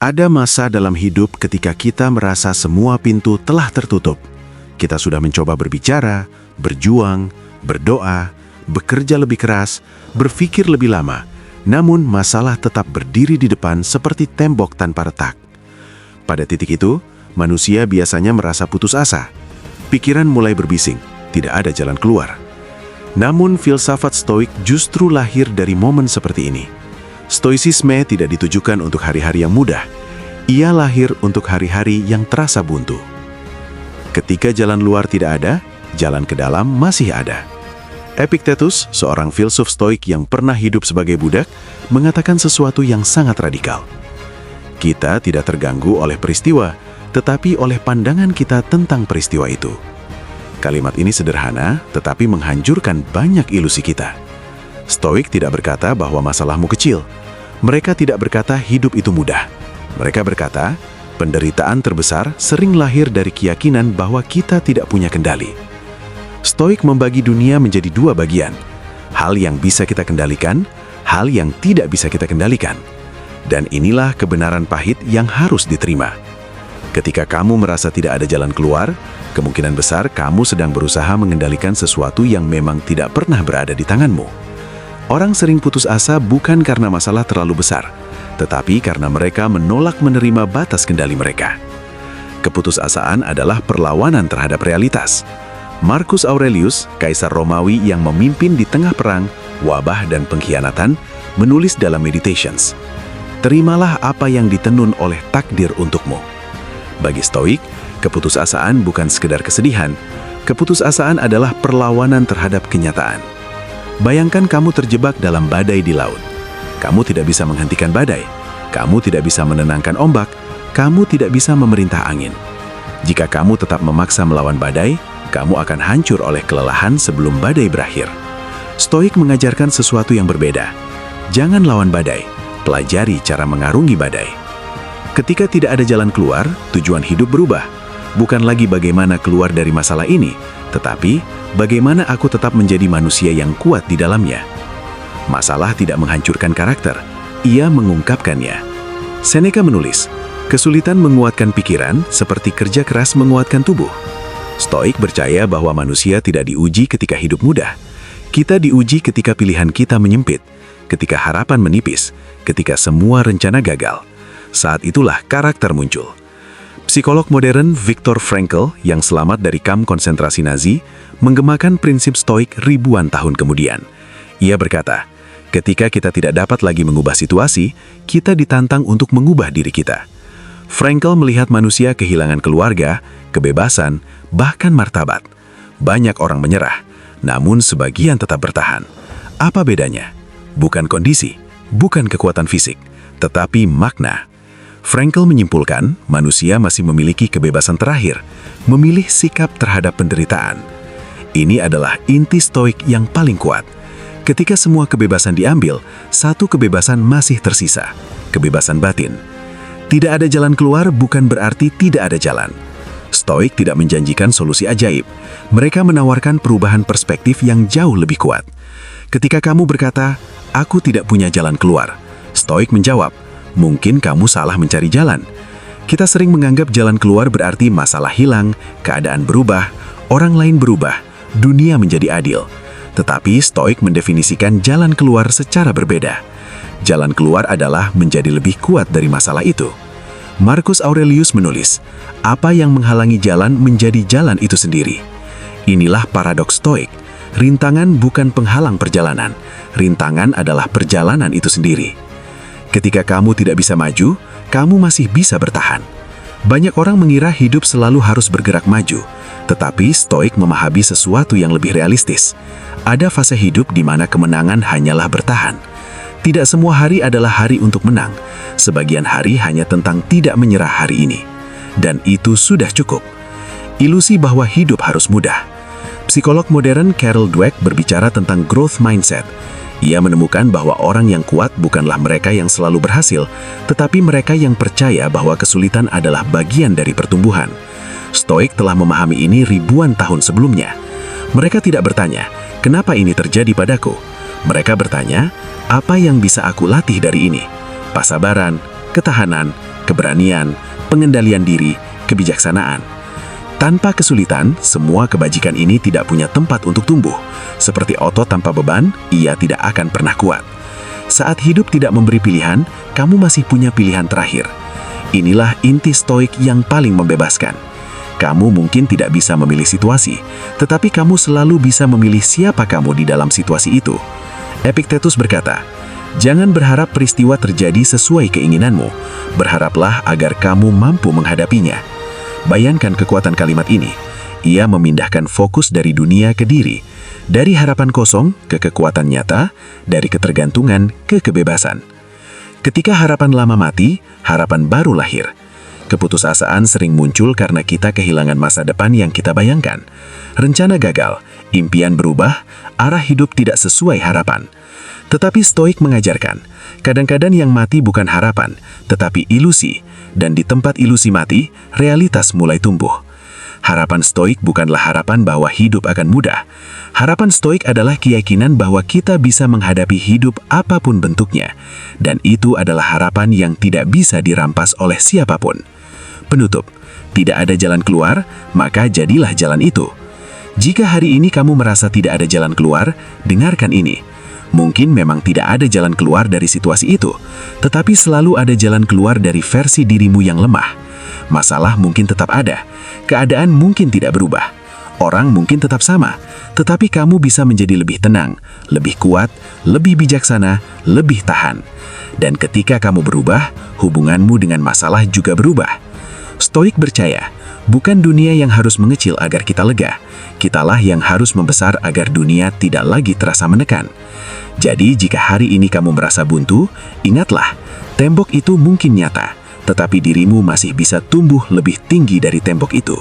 Ada masa dalam hidup ketika kita merasa semua pintu telah tertutup. Kita sudah mencoba berbicara, berjuang, berdoa, bekerja lebih keras, berpikir lebih lama. Namun masalah tetap berdiri di depan seperti tembok tanpa retak. Pada titik itu, manusia biasanya merasa putus asa. Pikiran mulai berbising, tidak ada jalan keluar. Namun filsafat Stoik justru lahir dari momen seperti ini. Stoicisme tidak ditujukan untuk hari-hari yang mudah. Ia lahir untuk hari-hari yang terasa buntu. Ketika jalan luar tidak ada, jalan ke dalam masih ada. Epictetus, seorang filsuf Stoik yang pernah hidup sebagai budak, mengatakan sesuatu yang sangat radikal. Kita tidak terganggu oleh peristiwa, tetapi oleh pandangan kita tentang peristiwa itu. Kalimat ini sederhana, tetapi menghancurkan banyak ilusi kita. Stoik tidak berkata bahwa masalahmu kecil. Mereka tidak berkata hidup itu mudah. Mereka berkata, penderitaan terbesar sering lahir dari keyakinan bahwa kita tidak punya kendali. Stoik membagi dunia menjadi dua bagian. Hal yang bisa kita kendalikan, hal yang tidak bisa kita kendalikan. Dan inilah kebenaran pahit yang harus diterima. Ketika kamu merasa tidak ada jalan keluar, kemungkinan besar kamu sedang berusaha mengendalikan sesuatu yang memang tidak pernah berada di tanganmu. Orang sering putus asa bukan karena masalah terlalu besar, tetapi karena mereka menolak menerima batas kendali mereka. Keputusasaan adalah perlawanan terhadap realitas. Marcus Aurelius, kaisar Romawi yang memimpin di tengah perang, wabah, dan pengkhianatan, menulis dalam Meditations, "Terimalah apa yang ditenun oleh takdir untukmu." Bagi Stoik, keputusasaan bukan sekedar kesedihan. Keputusasaan adalah perlawanan terhadap kenyataan. Bayangkan kamu terjebak dalam badai di laut. Kamu tidak bisa menghentikan badai. Kamu tidak bisa menenangkan ombak. Kamu tidak bisa memerintah angin. Jika kamu tetap memaksa melawan badai, kamu akan hancur oleh kelelahan sebelum badai berakhir. Stoik mengajarkan sesuatu yang berbeda. Jangan lawan badai, pelajari cara mengarungi badai. Ketika tidak ada jalan keluar, tujuan hidup berubah. Bukan lagi bagaimana keluar dari masalah ini, tetapi bagaimana aku tetap menjadi manusia yang kuat di dalamnya. Masalah tidak menghancurkan karakter, ia mengungkapkannya. Seneca menulis, kesulitan menguatkan pikiran seperti kerja keras menguatkan tubuh. Stoik percaya bahwa manusia tidak diuji ketika hidup mudah. Kita diuji ketika pilihan kita menyempit, ketika harapan menipis, ketika semua rencana gagal. Saat itulah karakter muncul. Psikolog modern Viktor Frankl yang selamat dari kamp konsentrasi Nazi menggemakan prinsip Stoik ribuan tahun kemudian. Ia berkata, ketika kita tidak dapat lagi mengubah situasi, kita ditantang untuk mengubah diri kita. Frankl melihat manusia kehilangan keluarga, kebebasan, bahkan martabat. Banyak orang menyerah, namun sebagian tetap bertahan. Apa bedanya? Bukan kondisi, bukan kekuatan fisik, tetapi makna. Frankl menyimpulkan, manusia masih memiliki kebebasan terakhir, memilih sikap terhadap penderitaan. Ini adalah inti Stoik yang paling kuat. Ketika semua kebebasan diambil, satu kebebasan masih tersisa, kebebasan batin. Tidak ada jalan keluar bukan berarti tidak ada jalan. Stoik tidak menjanjikan solusi ajaib. Mereka menawarkan perubahan perspektif yang jauh lebih kuat. Ketika kamu berkata, "Aku tidak punya jalan keluar," Stoik menjawab, "Mungkin kamu salah mencari jalan." Kita sering menganggap jalan keluar berarti masalah hilang, keadaan berubah, orang lain berubah, dunia menjadi adil. Tetapi Stoik mendefinisikan jalan keluar secara berbeda. Jalan keluar adalah menjadi lebih kuat dari masalah itu. Marcus Aurelius menulis, "Apa yang menghalangi jalan menjadi jalan itu sendiri." Inilah paradoks Stoik. Rintangan bukan penghalang perjalanan. Rintangan adalah perjalanan itu sendiri. Ketika kamu tidak bisa maju, kamu masih bisa bertahan. Banyak orang mengira hidup selalu harus bergerak maju, tetapi Stoik memahami sesuatu yang lebih realistis. Ada fase hidup di mana kemenangan hanyalah bertahan. Tidak semua hari adalah hari untuk menang. Sebagian hari hanya tentang tidak menyerah hari ini. Dan itu sudah cukup. Ilusi bahwa hidup harus mudah. Psikolog modern Carol Dweck berbicara tentang growth mindset. Ia menemukan bahwa orang yang kuat bukanlah mereka yang selalu berhasil, tetapi mereka yang percaya bahwa kesulitan adalah bagian dari pertumbuhan. Stoik telah memahami ini ribuan tahun sebelumnya. Mereka tidak bertanya, "Kenapa ini terjadi padaku?" Mereka bertanya, "Apa yang bisa aku latih dari ini?" Pasabaran, ketahanan, keberanian, pengendalian diri, kebijaksanaan. Tanpa kesulitan, semua kebajikan ini tidak punya tempat untuk tumbuh. Seperti otot tanpa beban, ia tidak akan pernah kuat. Saat hidup tidak memberi pilihan, kamu masih punya pilihan terakhir. Inilah inti stoik yang paling membebaskan. Kamu mungkin tidak bisa memilih situasi, tetapi kamu selalu bisa memilih siapa kamu di dalam situasi itu. Epictetus berkata, "Jangan berharap peristiwa terjadi sesuai keinginanmu. Berharaplah agar kamu mampu menghadapinya." Bayangkan kekuatan kalimat ini. Ia memindahkan fokus dari dunia ke diri, dari harapan kosong ke kekuatan nyata, dari ketergantungan ke kebebasan. Ketika harapan lama mati, harapan baru lahir. Keputusasaan sering muncul karena kita kehilangan masa depan yang kita bayangkan. Rencana gagal, impian berubah, arah hidup tidak sesuai harapan. Tetapi Stoik mengajarkan, kadang-kadang yang mati bukan harapan, tetapi ilusi, dan di tempat ilusi mati, realitas mulai tumbuh. Harapan Stoik bukanlah harapan bahwa hidup akan mudah. Harapan Stoik adalah keyakinan bahwa kita bisa menghadapi hidup apapun bentuknya, dan itu adalah harapan yang tidak bisa dirampas oleh siapapun. Penutup, tidak ada jalan keluar, maka jadilah jalan itu. Jika hari ini kamu merasa tidak ada jalan keluar, dengarkan ini. Mungkin memang tidak ada jalan keluar dari situasi itu, tetapi selalu ada jalan keluar dari versi dirimu yang lemah. Masalah mungkin tetap ada, keadaan mungkin tidak berubah, orang mungkin tetap sama, tetapi kamu bisa menjadi lebih tenang, lebih kuat, lebih bijaksana, lebih tahan. Dan ketika kamu berubah, hubunganmu dengan masalah juga berubah. Stoik percaya, bukan dunia yang harus mengecil agar kita lega, kitalah yang harus membesar agar dunia tidak lagi terasa menekan. Jadi jika hari ini kamu merasa buntu, ingatlah, tembok itu mungkin nyata, tetapi dirimu masih bisa tumbuh lebih tinggi dari tembok itu.